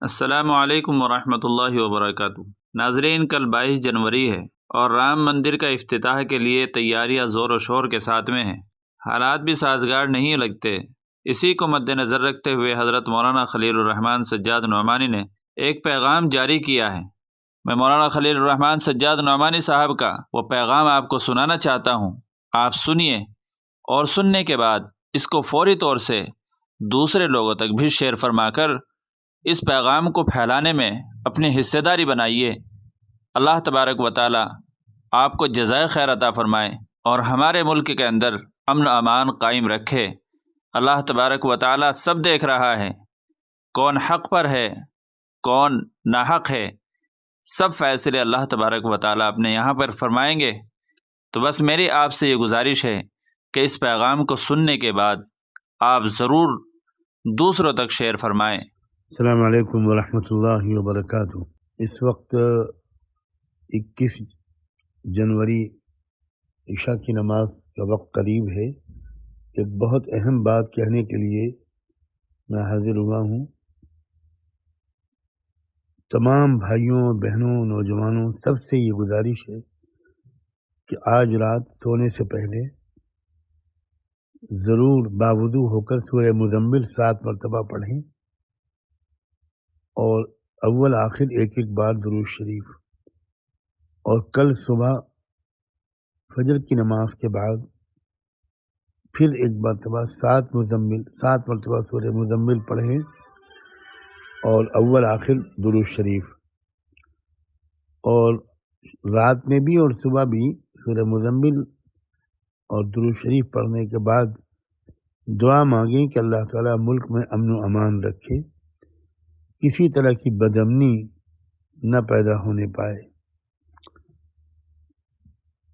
السلام علیکم ورحمۃ اللہ وبرکاتہ۔ ناظرین، کل 22 جنوری ہے اور رام مندر کا افتتاح کے لیے تیاریاں زور و شور کے ساتھ میں ہیں۔ حالات بھی سازگار نہیں لگتے۔ اسی کو مد نظر رکھتے ہوئے حضرت مولانا خلیل الرحمن سجاد نعمانی نے ایک پیغام جاری کیا ہے۔ میں مولانا خلیل الرحمن سجاد نعمانی صاحب کا وہ پیغام آپ کو سنانا چاہتا ہوں۔ آپ سنیے اور سننے کے بعد اس کو فوری طور سے دوسرے لوگوں تک بھی شیئر فرما کر اس پیغام کو پھیلانے میں اپنی حصہ داری بنائیے۔ اللہ تبارک و تعالی آپ کو جزائے خیر عطا فرمائے اور ہمارے ملک کے اندر امن و امان قائم رکھے۔ اللہ تبارک و تعالی سب دیکھ رہا ہے، کون حق پر ہے، کون ناحق ہے، سب فیصلے اللہ تبارک و تعالی اپنے یہاں پر فرمائیں گے۔ تو بس میری آپ سے یہ گزارش ہے کہ اس پیغام کو سننے کے بعد آپ ضرور دوسروں تک شیئر فرمائیں۔ السلام علیکم ورحمۃ اللہ وبرکاتہ۔ اس وقت 21 جنوری عشاء کی نماز کا وقت قریب ہے۔ ایک بہت اہم بات کہنے کے لیے میں حاضر ہوا ہوں۔ تمام بھائیوں، بہنوں، نوجوانوں سب سے یہ گزارش ہے کہ آج رات سونے سے پہلے ضرور باوضو ہو کر سورہ مزمل 7 مرتبہ پڑھیں اور اول آخر ایک بار درود شریف، اور کل صبح فجر کی نماز کے بعد پھر ایک مرتبہ 7 مرتبہ سورہ مزمل پڑھیں اور اول آخر درود شریف، اور رات میں بھی اور صبح بھی سورہ مزمل اور درود شریف پڑھنے کے بعد دعا مانگیں کہ اللہ تعالیٰ ملک میں امن و امان رکھے، کسی طرح کی بدامنی نہ پیدا ہونے پائے،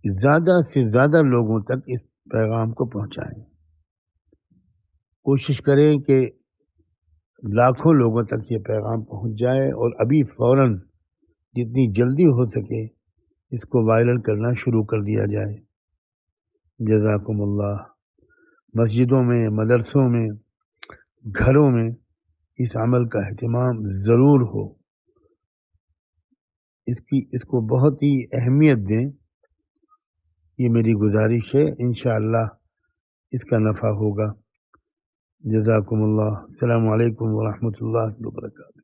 زیادہ سے زیادہ لوگوں تک اس پیغام کو پہنچائیں۔ کوشش کریں کہ لاکھوں لوگوں تک یہ پیغام پہنچ جائے اور ابھی فوراً جتنی جلدی ہو سکے اس کو وائرل کرنا شروع کر دیا جائے۔ جزاکم اللہ۔ مسجدوں میں، مدرسوں میں، گھروں میں اس عمل کا اہتمام ضرور ہو، اس کو بہت ہی اہمیت دیں، یہ میری گزارش ہے۔ انشاءاللہ اس کا نفع ہوگا۔ جزاکم اللہ۔ السلام علیکم ورحمۃ اللہ وبرکاتہ۔